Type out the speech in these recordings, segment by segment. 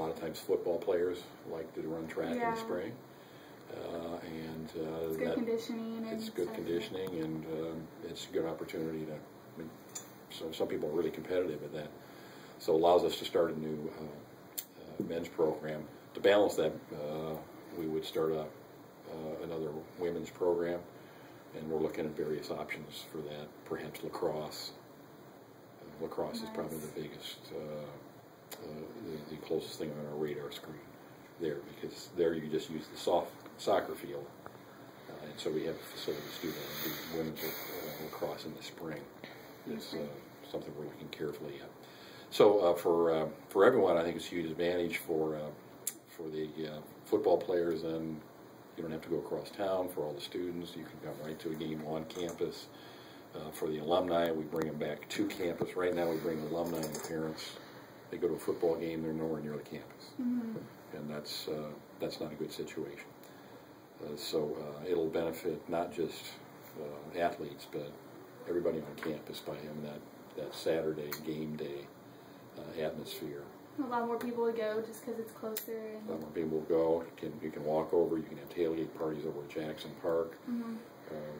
lot of times football players like to run track in the spring. It's good conditioning. It's good conditioning, and it's a good opportunity to. I mean, so some people are really competitive at that. So it allows us to start a new men's program. To balance that, we would start another women's program, and we're looking at various options for that. Perhaps lacrosse. Lacrosse is probably the biggest, the closest thing on our radar screen there, because there you just use the soccer field, and so we have facilities to do that. Do women's lacrosse in the spring. It's something we're looking carefully at. So for everyone, I think it's a huge advantage for the football players. And you don't have to go across town. For all the students, you can come right to a game on campus. For the alumni, we bring them back to campus. Right now, we bring alumni and the parents. They go to a football game; they're nowhere near the campus, and that's not a good situation. So it'll benefit not just athletes, but everybody on campus by having that Saturday game day atmosphere. A lot more people would go just because it's closer. And a lot more people will go. You can walk over. You can have tailgate parties over at Jackson Park.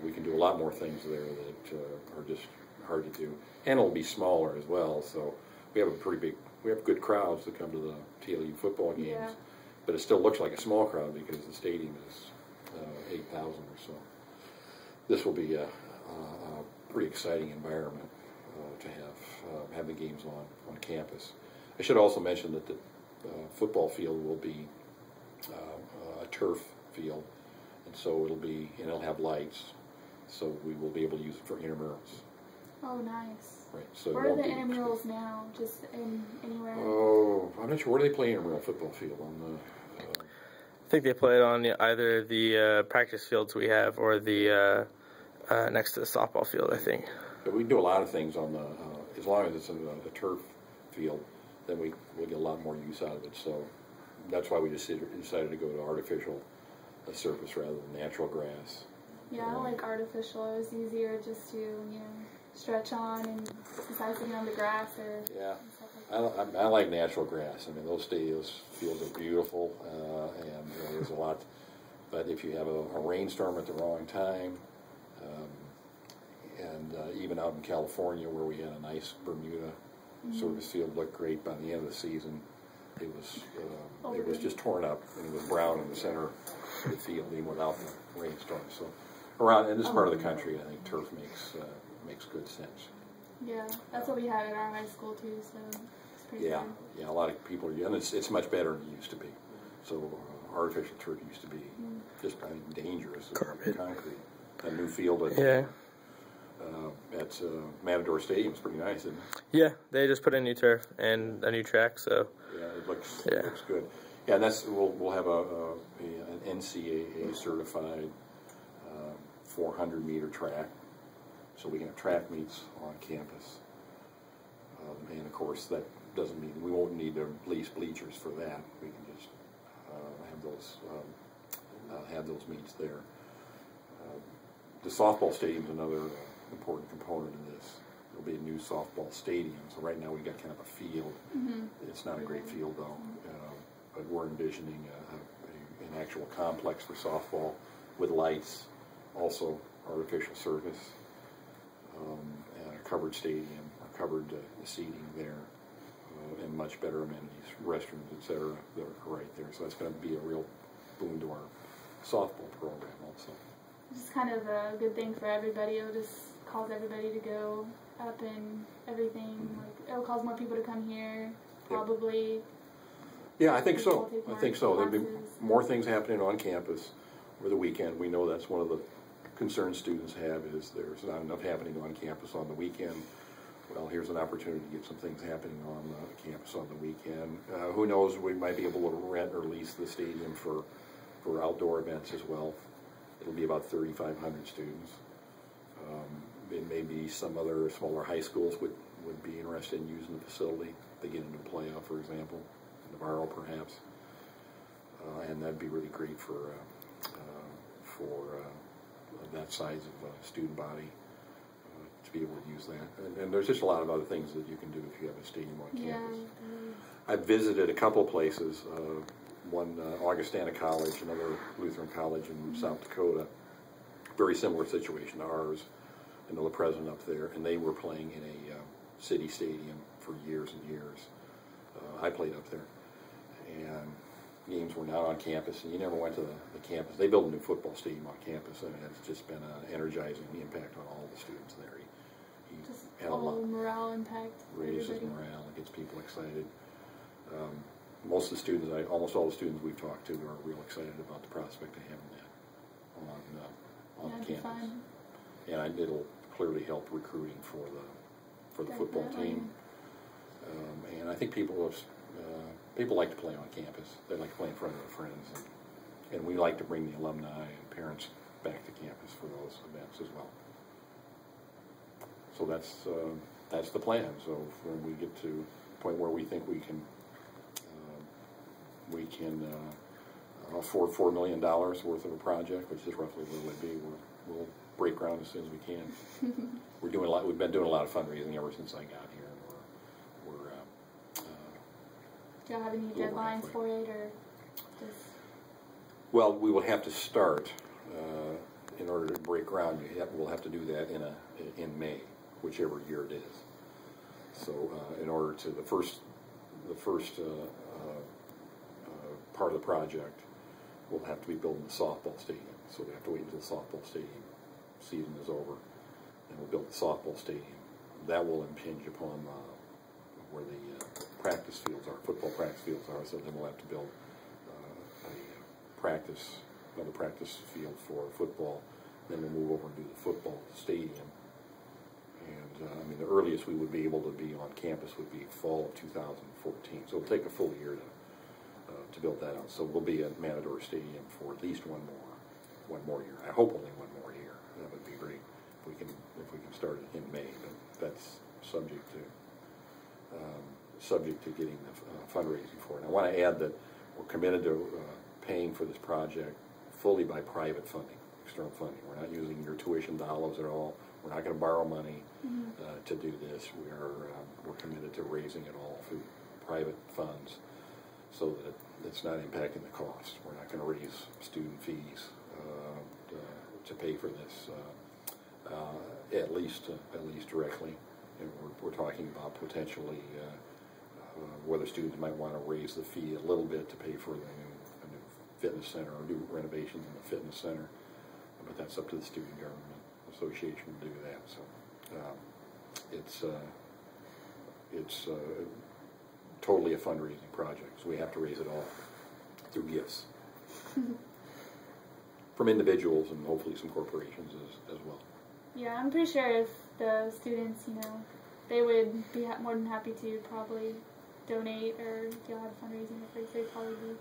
We can do a lot more things there that are just hard to do, and it'll be smaller as well. So we have we have good crowds that come to the TLU football games, but it still looks like a small crowd because the stadium is 8,000 or so. This will be a pretty exciting environment to have the games on campus. I should also mention that the football field will be a turf field, and so it'll have lights, so we will be able to use it for intramurals. Oh, nice. Right. So where are the intramurals now? Just anywhere? Oh, I'm not sure. Where do they play intramural football field? I think they play it on either the practice fields we have or the next to the softball field, I think. But we can do a lot of things on as long as it's in the turf field, then we'll get a lot more use out of it. So that's why we just decided to go to artificial surface rather than natural grass. Yeah, I like artificial. It was easier just to, stretch on and besides sitting on the grass or stuff like that. I like natural grass. I mean, those fields are beautiful, and there's a lot. But if you have a rainstorm at the wrong time, and even out in California where we had a nice Bermuda surface field, looked great. By the end of the season, it was just torn up, and it was brown in the center of the field, even without the rainstorm. So around in this part of the country, I think turf makes good sense. Yeah, that's what we had at our high school too. So it's pretty fun. Yeah, a lot of people are, and it's much better than it used to be. So artificial turf used to be just dangerous. Concrete. That new field at Matador Stadium is pretty nice, isn't it? Yeah, they just put in new turf and a new track, so yeah, it looks good. Yeah, and we'll have an NCAA certified 400-meter track, so we can have track meets on campus. And of course, that doesn't mean we won't need to lease bleachers for that. We can just have those meets there. The softball stadium is another important component in this. There'll be a new softball stadium. So right now we've got kind of a field. It's not a great field though, but we're envisioning an actual complex for softball with lights, also artificial surface, and a covered stadium, a covered seating there, and much better amenities, restrooms, etc. that are right there. So that's going to be a real boon to our softball program also. It's kind of a good thing for everybody. It'll just cause everybody to go up and everything. Like, it'll cause more people to come here, probably. Yeah, I think so. There'll be more things happening on campus over the weekend. We know that's one of the concerns students have, is there's not enough happening on campus on the weekend. Well, here's an opportunity to get some things happening on campus on the weekend. Who knows, we might be able to rent or lease the stadium for outdoor events as well. It'll be about 3,500 students. It may be some other smaller high schools would be interested in using the facility. They get into a playoff, for example, Navarro perhaps. And that'd be really great for that size of student body to be able to use that. And there's just a lot of other things that you can do if you have a stadium on campus. I've visited a couple of places, one Augustana College, another Lutheran college in South Dakota, very similar situation to ours. I know the president up there, and they were playing in a city stadium for years and years. I played up there, and games were not on campus, and you never went to the campus. They built a new football stadium on campus, and it's just been an energizing impact on all the students there. He Just had a lot. morale impact. Raises morale, it gets people excited. Most of the students, almost all the students we've talked to are real excited about the prospect of having that on campus. Fun. And it'll clearly help recruiting for the football team. And I think people like to play on campus. They like to play in front of their friends, and we like to bring the alumni and parents back to campus for those events as well. So that's the plan. So when we get to the point where we think we can afford $4 million worth of a project, which is roughly what it would be, we'll break ground as soon as we can. We've been doing a lot of fundraising ever since I got here. Do y'all have any deadlines for it, or just? Well, we will have to start in order to break ground. We'll have to do that in May, whichever year it is. So, in order to the first part of the project, we'll have to be building the softball stadium. So we have to wait until the softball stadium season is over, and we'll build the softball stadium. That will impinge upon where the practice fields are, football practice fields are. So then we'll have to build another practice field for football. Then we'll move over and do the football stadium. And I mean, the earliest we would be able to be on campus would be fall of 2014. So it'll take a full year to build that out. So we'll be at Matador Stadium for at least one more year. I hope only one more year. That would be great if we can start it in May. But that's subject to getting the fundraising for it. And I want to add that we're committed to paying for this project fully by private funding, external funding. We're not using your tuition dollars at all. We're not going to borrow money to do this. We're committed to raising it all through private funds, so that it's not impacting the cost. We're not going to raise student fees to pay for this, at least directly. And we're talking about potentially whether students might want to raise the fee a little bit to pay for a new fitness center or new renovations in the fitness center. But that's up to the Student Government Association to do that. So it's totally a fundraising project. So we have to raise it all through gifts from individuals and hopefully some corporations as well. Yeah, I'm pretty sure if the students, they would be more than happy to probably donate, or if y'all had fundraising efforts, they'd probably be.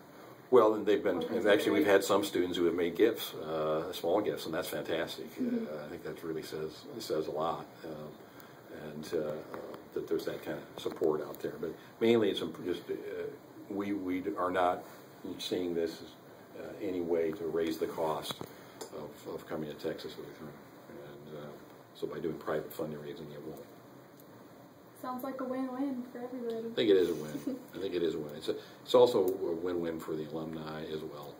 Well, and actually we've had some students who have made gifts, small gifts, and that's fantastic. I think that really says a lot, and that there's that kind of support out there. But mainly it's just, we are not seeing this as any way to raise the cost of coming to Texas Lutheran. And so by doing private fundraising, it won't. Sounds like a win-win for everybody. I think it is a win. I think it is a win. It's also a win-win for the alumni as well.